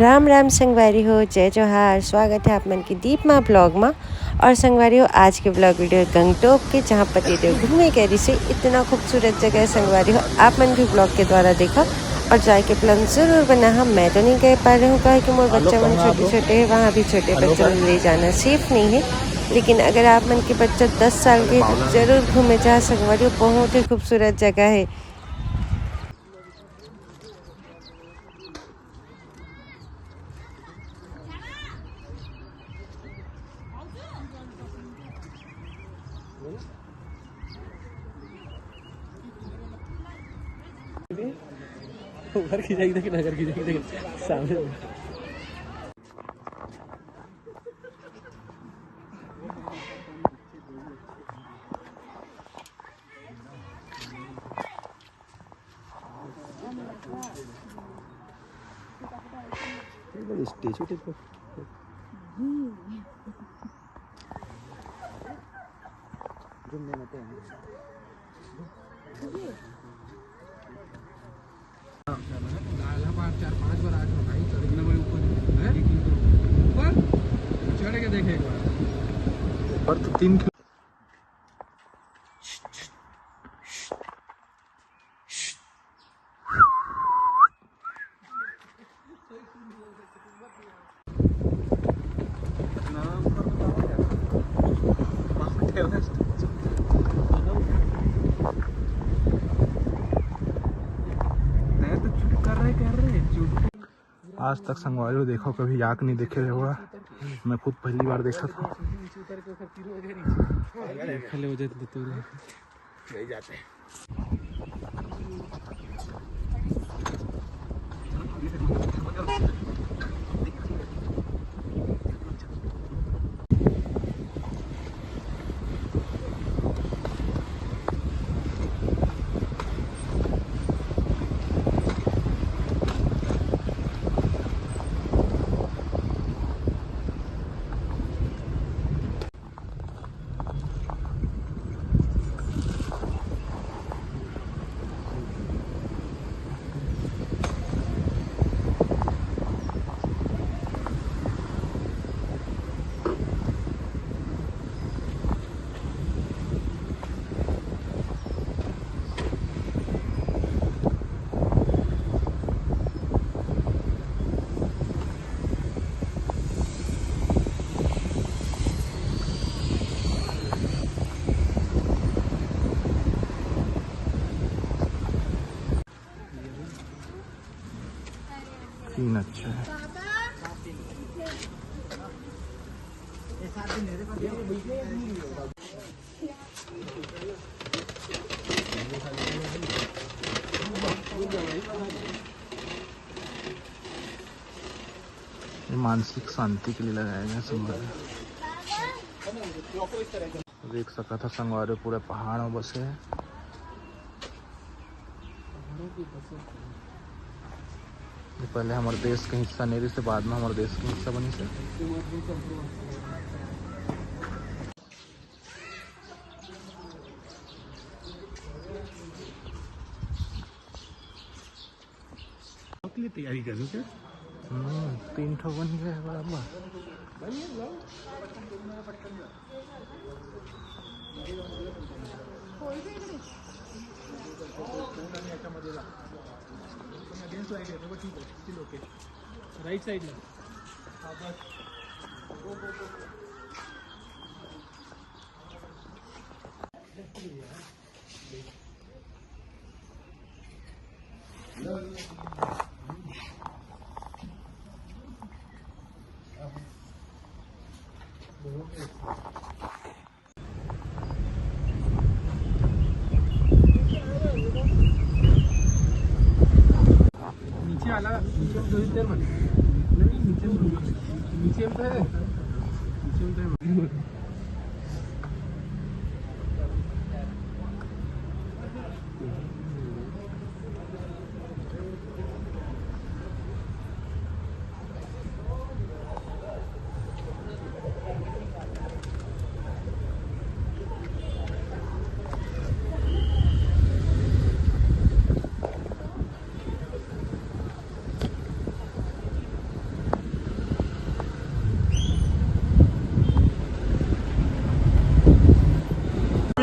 राम राम संगवारी हो, जय जोहार। स्वागत है आप मन की दीप माँ ब्लॉग में। और संगवारी हो, आज के ब्लॉग वीडियो गंगटोक के, जहाँ पतिदेव घूमने गए से इतना खूबसूरत जगह है। संगवारी हो, आप मन भी ब्लॉग के द्वारा देखा और जाए के प्लान जरूर बना। हम मैं तो नहीं कह पा रही हूँ, कहे कि मोर बच्चा मन छोटे छोटे है, वहाँ भी छोटे बच्चों को ले जाना सेफ नहीं है। लेकिन अगर आप मन के बच्चा 10 साल के तो जरूर घूमे जा। संगवारी हो, बहुत ही खूबसूरत जगह है। घर की जाएगी लेकिन घर की जाएगी सामने स्टेज पे घूमने में चार पांच बार आज भाई चढ़ना मेरे ऊपर चढ़ के देखे एक बार ऊपर तो 3 आज तक संगवारी देखो कभी याक नहीं देखे होगा। मैं खुद पहली बार देखा था। सीन अच्छा है। ये मानसिक शांति के लिए लगाया गया संगवारी। देख सका था संगवारी पूरे पहाड़ में बसे है। पहले हमारे देश के हिस्सा नहीं रही से बाद में हमारे देश के हिस्सा बनी से। के लिए तैयारी कर क्या? 3 ठो बन गया है बराबर। राइट साइड में नीचे आला नीचे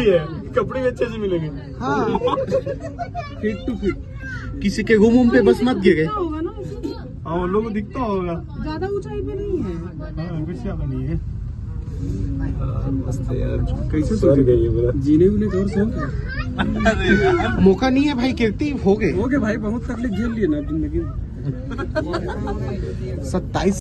है, कपड़े भी अच्छे से मिलेंगे। हाँ फिट टू फिट। किसी के घूम पे बस मत गिरे। होगा ना, हाँ उन लोगों को दिखता होगा। ज्यादा ऊंचाई पे नहीं है। हाँ कुछ ज्यादा नहीं है। मस्त है यार। कैसे सोच गई है पूरा। जीने उने और शौक है। मौका नहीं है भाई, कीर्ति हो गए। हो गए भाई, बहुत तकलीफ झेल लिए ना जिंदगी में। 27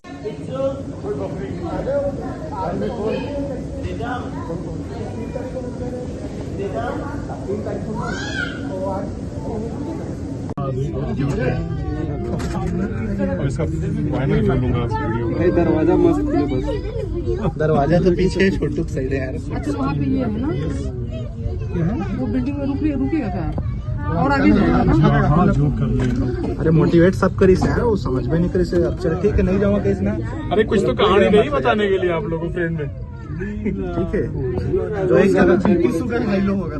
भाई दरवाजा मस्त है बस। दरवाजा तो पीछे छोटू साइड है यार। अच्छा वहाँ पे ये है ना, वो बिल्डिंग में रुकेगा क्या? और आगे जाएगा ना? अरे मोटिवेट सब करी से यार, वो समझ में नहीं करी से। अब चल ठीक है, नहीं जाऊंगा कहीं ना। अरे कुछ तो कहानी नहीं बताने के लिए आप लोगों को फ्रेंड में। ठीक है, जो एक जगह शुगर हाई लो होगा,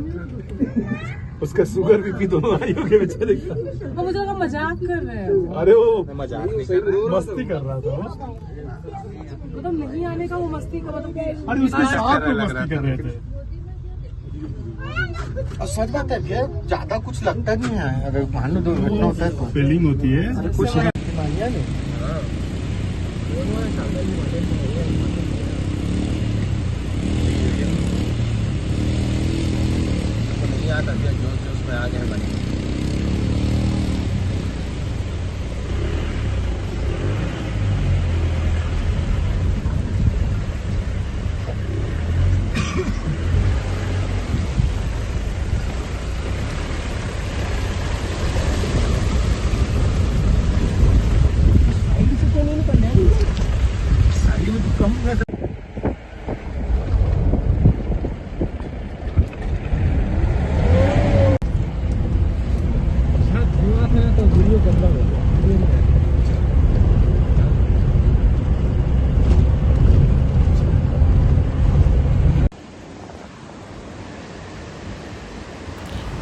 उसका शुगर बीपी दोनों हाई हो गए बेचारे का। वो मुझे लगा मजाक कर रहे हैं। अरे वो मजाक नहीं कर रहा, मस्ती कर रहा था वो। मतलब नहीं आने का, वो मस्ती का मतलब कि अरे उसके साथ वो मस्ती कर रहे थे। और सच बात है भैया, ज्यादा कुछ लगता नहीं है। अगर मान लो दुर्घटना होता है तो फीलिंग होती है कुछ।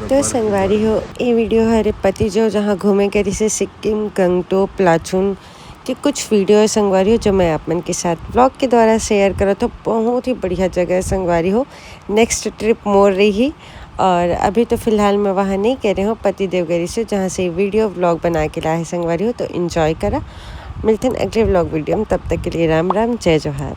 तो संगवारी हो, ये वीडियो हमारे पति जो जहाँ घूमे करी से सिक्किम, गंगटोक, लाचुन के कुछ वीडियो है संगवारी हो, जो मैं आप मन के साथ ब्लॉग के द्वारा शेयर करा। तो बहुत ही बढ़िया जगह है संगवारी हो। नेक्स्ट ट्रिप मोर रही, और अभी तो फ़िलहाल मैं वहाँ नहीं कह रही हूँ, पति देवगरी से जहाँ से वीडियो ब्लॉग बना के लाए है संगवारी हो। तो इन्जॉय करा। मिलते हैं अगले ब्लॉग वीडियो में, तब तक के लिए राम राम, जय जोहार।